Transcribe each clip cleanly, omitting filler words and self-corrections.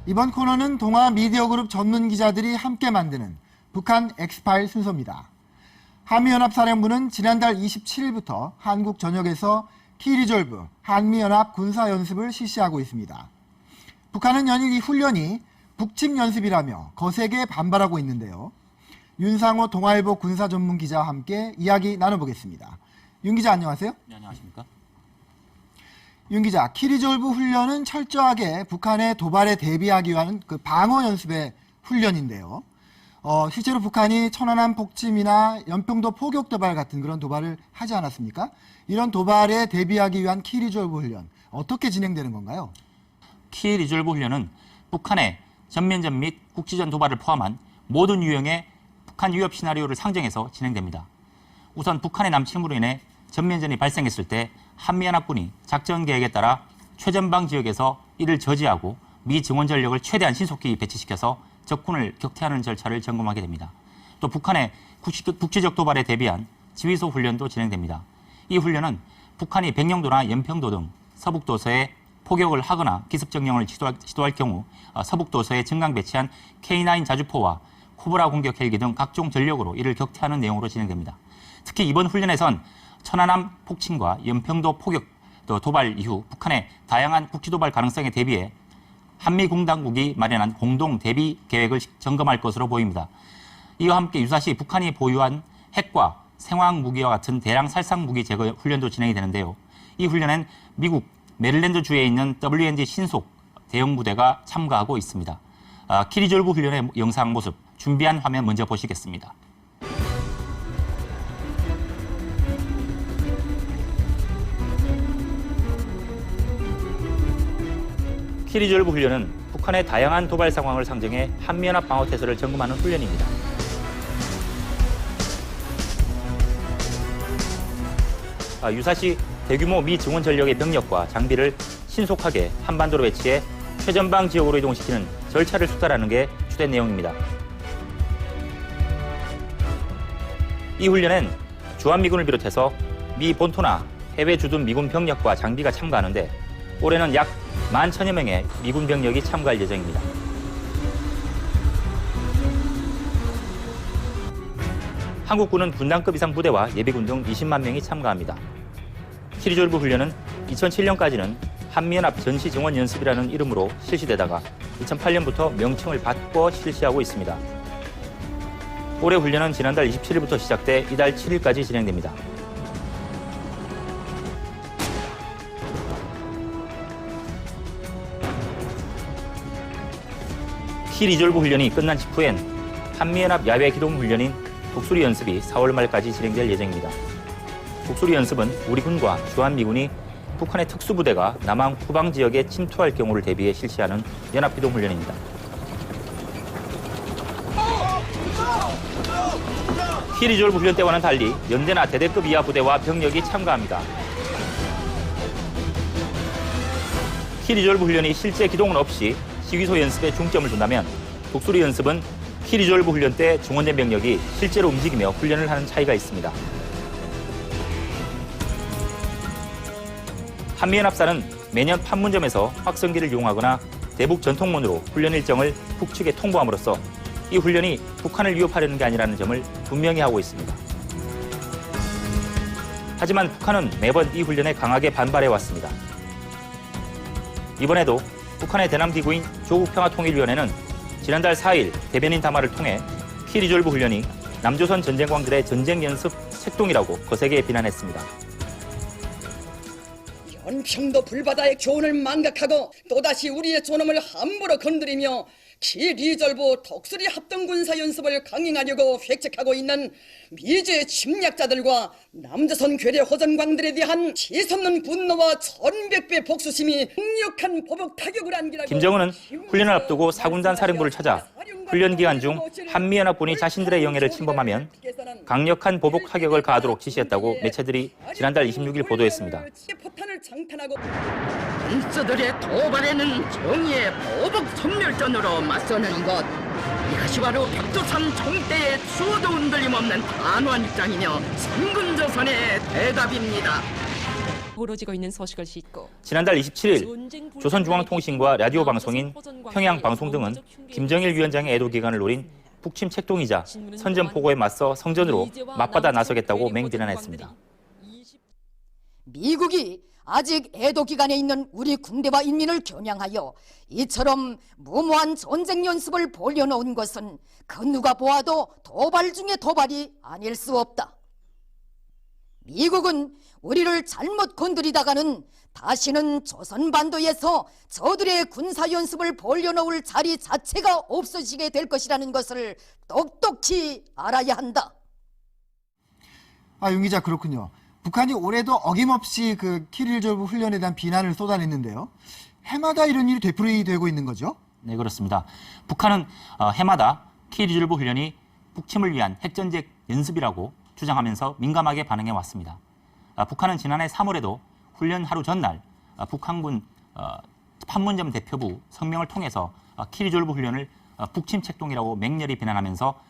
이번 코너는 동아 미디어그룹 전문 기자들이 함께 만드는 북한 엑스파일 순서입니다. 한미연합사령부는 지난달 27일부터 한국 전역에서 키리졸브 한미연합 군사연습을 실시하고 있습니다. 북한은 연일 이 훈련이 북침연습이라며 거세게 반발하고 있는데요. 윤상호 동아일보 군사전문기자와 함께 이야기 나눠보겠습니다. 윤 기자 안녕하세요. 네, 안녕하십니까. 윤 기자, 키리졸브 훈련은 철저하게 북한의 도발에 대비하기 위한 그 방어 연습의 훈련인데요. 실제로 북한이 천안함 폭침이나 연평도 포격 도발 같은 그런 도발을 하지 않았습니까? 이런 도발에 대비하기 위한 키리졸브 훈련, 어떻게 진행되는 건가요? 키리졸브 훈련은 북한의 전면전 및 국지전 도발을 포함한 모든 유형의 북한 위협 시나리오를 상정해서 진행됩니다. 우선 북한의 남침으로 인해 전면전이 발생했을 때 한미연합군이 작전 계획에 따라 최전방 지역에서 이를 저지하고 미 증원 전력을 최대한 신속히 배치시켜서 적군을 격퇴하는 절차를 점검하게 됩니다. 또 북한의 국지적 도발에 대비한 지휘소 훈련도 진행됩니다. 이 훈련은 북한이 백령도나 연평도 등 서북도서에 포격을 하거나 기습정령을 시도할 경우 서북도서에 증강 배치한 K9 자주포와 코브라 공격 헬기 등 각종 전력으로 이를 격퇴하는 내용으로 진행됩니다. 특히 이번 훈련에선 천안함 폭침과 연평도 포격 도발 이후 북한의 다양한 국지도발 가능성에 대비해 한미 공당국이 마련한 공동 대비 계획을 점검할 것으로 보입니다. 이와 함께 유사시 북한이 보유한 핵과 생화학 무기와 같은 대량 살상 무기 제거 훈련도 진행이 되는데요. 이 훈련엔 미국 메릴랜드주에 있는 WNG 신속 대형 부대가 참가하고 있습니다. 키리졸브 훈련의 영상 모습 준비한 화면 먼저 보시겠습니다. 키리졸브 훈련은 북한의 다양한 도발 상황을 상정해 한미연합 방어 태세를 점검하는 훈련입니다. 유사시 대규모 미 증원 전력의 병력과 장비를 신속하게 한반도로 배치해 최전방 지역으로 이동시키는 절차를 숙달하는 게 주된 내용입니다. 이 훈련엔 주한미군을 비롯해서 미 본토나 해외 주둔 미군 병력과 장비가 참가하는데 올해는 약 11,000여 명의 미군 병력이 참가할 예정입니다. 한국군은 분단급 이상 부대와 예비군 등 20만 명이 참가합니다. 키리졸브 훈련은 2007년까지는 한미연합 전시증원연습이라는 이름으로 실시되다가 2008년부터 명칭을 바꿔 실시하고 있습니다. 올해 훈련은 지난달 27일부터 시작돼 이달 7일까지 진행됩니다. 키리졸브 훈련이 끝난 직후엔 한미연합 야외 기동 훈련인 독수리 연습이 4월 말까지 진행될 예정입니다. 독수리 연습은 우리 군과 주한미군이 북한의 특수부대가 남한 후방 지역에 침투할 경우를 대비해 실시하는 연합기동 훈련입니다. 키리졸브 훈련 때와는 달리 연대나 대대급 이하 부대와 병력이 참가합니다. 키리졸브 훈련이 실제 기동은 없이 지휘소 연습에 중점을 둔다면 독수리 연습은 키리졸브 훈련 때 증원된 병력이 실제로 움직이며 훈련을 하는 차이가 있습니다. 한미연합사는 매년 판문점에서 확성기를 이용하거나 대북 전통문으로 훈련 일정을 북측에 통보함으로써 이 훈련이 북한을 위협하려는 게 아니라는 점을 분명히 하고 있습니다. 하지만 북한은 매번 이 훈련에 강하게 반발해왔습니다. 이번에도 북한의 대남기구인 조국평화통일위원회는 지난달 4일 대변인 담화를 통해 키리졸브 훈련이 남조선 전쟁광들의 전쟁 연습 색동이라고 거세게 비난했습니다. 연평도 불바다의 교훈을 망각하고 또다시 우리의 존엄을 함부로 건드리며 키리졸브 독수리 합동군사 연습을 강행하려고 획책하고 있는 미주의 침략자들과 남조선 괴뢰 호전광들에 대한 치솟는 분노와 천백배 복수심이 강력한 보복 타격을 안기라고. 김정은은 훈련을 앞두고 사군단 사령부를 찾아 훈련 기간 중 한미연합군이 자신들의 영해를 침범하면 강력한 보복 타격을 가하도록 지시했다고 매체들이 지난달 26일 보도했습니다. 원수들의 도발에는 정의의 보복 선멸전으로 맞서는 것, 이것이 바로 백두산 정대의 추호도 흔들림 없는 단호한 입장이며 삼군조선의 대답입니다. 벌어지고 있는 소식을 싣고 지난달 27일 조선중앙통신과 라디오 방송인 평양방송 등은 김정일 위원장의 애도 기간을 노린 북침 책동이자 선전포고에 맞서 성전으로 맞받아 나서겠다고 맹비난했습니다. 미국이 아직 애도 기간에 있는 우리 군대와 인민을 겨냥하여 이처럼 무모한 전쟁 연습을 벌여놓은 것은 그 누가 보아도 도발 중에 도발이 아닐 수 없다. 미국은 우리를 잘못 건드리다가는 다시는 조선반도에서 저들의 군사연습을 벌여놓을 자리 자체가 없어지게 될 것이라는 것을 똑똑히 알아야 한다. 윤 기자, 그렇군요. 북한이 올해도 어김없이 그 키릴졸브 훈련에 대한 비난을 쏟아냈는데요. 해마다 이런 일이 되풀이되고 있는 거죠? 네, 그렇습니다. 북한은 해마다 키리졸브 훈련이 북침을 위한 핵전쟁 연습이라고 주장하면서 민감하게 반응해 왔습니다. 북한은 지난해 3월에도 훈련 하루 전날 북한군 판문점 대표부 성명을 통해서 키리졸브 훈련을 북침 책동이라고 맹렬히 비난하면서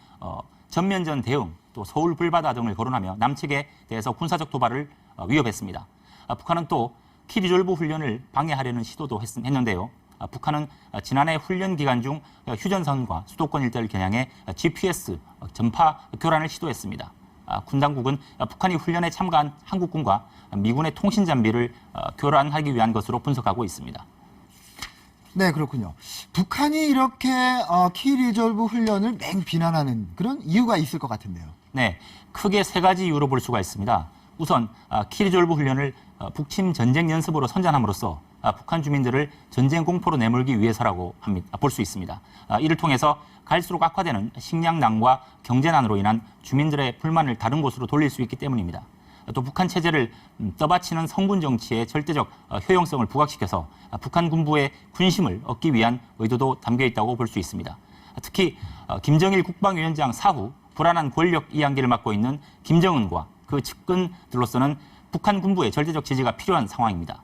전면전 대응, 또 서울 불바다 등을 거론하며 남측에 대해서 군사적 도발을 위협했습니다. 북한은 또 키리졸브 훈련을 방해하려는 시도도 했는데요. 북한은 지난해 훈련 기간 중 휴전선과 수도권 일대를 겨냥해 GPS 전파 교란을 시도했습니다. 군 당국은 북한이 훈련에 참가한 한국군과 미군의 통신 장비를 교란하기 위한 것으로 분석하고 있습니다. 네, 그렇군요. 북한이 이렇게 키리졸브 훈련을 맹 비난하는 그런 이유가 있을 것 같은데요. 네, 크게 세 가지 이유로 볼 수가 있습니다. 우선 키리졸브 훈련을 북침 전쟁 연습으로 선전함으로써 북한 주민들을 전쟁 공포로 내몰기 위해서라고 볼 수 있습니다. 이를 통해서 갈수록 악화되는 식량난과 경제난으로 인한 주민들의 불만을 다른 곳으로 돌릴 수 있기 때문입니다. 또 북한 체제를 떠받치는 성군 정치의 절대적 효용성을 부각시켜서 북한 군부의 군심을 얻기 위한 의도도 담겨 있다고 볼 수 있습니다. 특히 김정일 국방위원장 사후 불안한 권력 이양기를 맡고 있는 김정은과 그 측근들로서는 북한 군부의 절대적 지지가 필요한 상황입니다.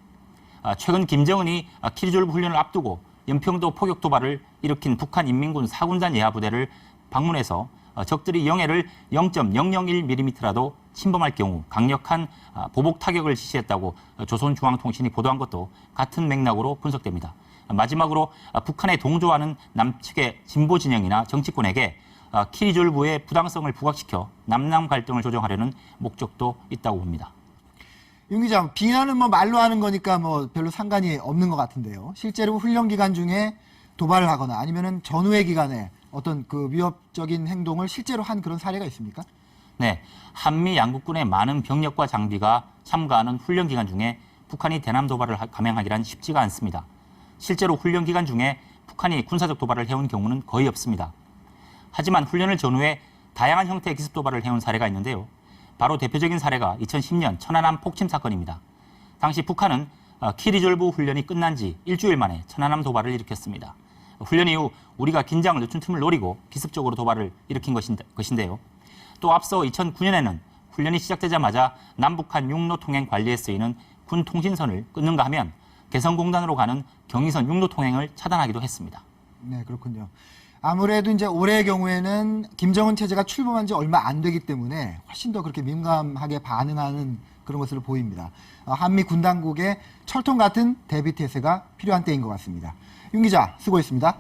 최근 김정은이 키리졸브 훈련을 앞두고 연평도 포격 도발을 일으킨 북한 인민군 4군단 예하부대를 방문해서 적들이 영해를 0.001mm라도 침범할 경우 강력한 보복 타격을 지시했다고 조선중앙통신이 보도한 것도 같은 맥락으로 분석됩니다. 마지막으로 북한에 동조하는 남측의 진보 진영이나 정치권에게 키리졸브의 부당성을 부각시켜 남남 갈등을 조정하려는 목적도 있다고 봅니다. 윤 기자, 비난은 말로 하는 거니까 별로 상관이 없는 것 같은데요. 실제로 훈련 기간 중에 도발을 하거나 아니면은 전후의 기간에 어떤 그 위협적인 행동을 실제로 한 그런 사례가 있습니까? 네, 한미 양국군의 많은 병력과 장비가 참가하는 훈련 기간 중에 북한이 대남 도발을 감행하기란 쉽지가 않습니다. 실제로 훈련 기간 중에 북한이 군사적 도발을 해온 경우는 거의 없습니다. 하지만 훈련을 전후에 다양한 형태의 기습 도발을 해온 사례가 있는데요. 바로 대표적인 사례가 2010년 천안함 폭침 사건입니다. 당시 북한은 키리졸브 훈련이 끝난 지 일주일 만에 천안함 도발을 일으켰습니다. 훈련 이후 우리가 긴장을 늦춘 틈을 노리고 기습적으로 도발을 일으킨 것인데요. 또 앞서 2009년에는 훈련이 시작되자마자 남북한 육로 통행 관리에 쓰이는 군 통신선을 끊는가 하면 개성공단으로 가는 경의선 육로 통행을 차단하기도 했습니다. 네, 그렇군요. 아무래도 이제 올해의 경우에는 김정은 체제가 출범한 지 얼마 안 되기 때문에 훨씬 더 그렇게 민감하게 반응하는 그런 것으로 보입니다. 한미 군 당국의 철통 같은 대비 태세가 필요한 때인 것 같습니다. 윤 기자, 수고했습니다.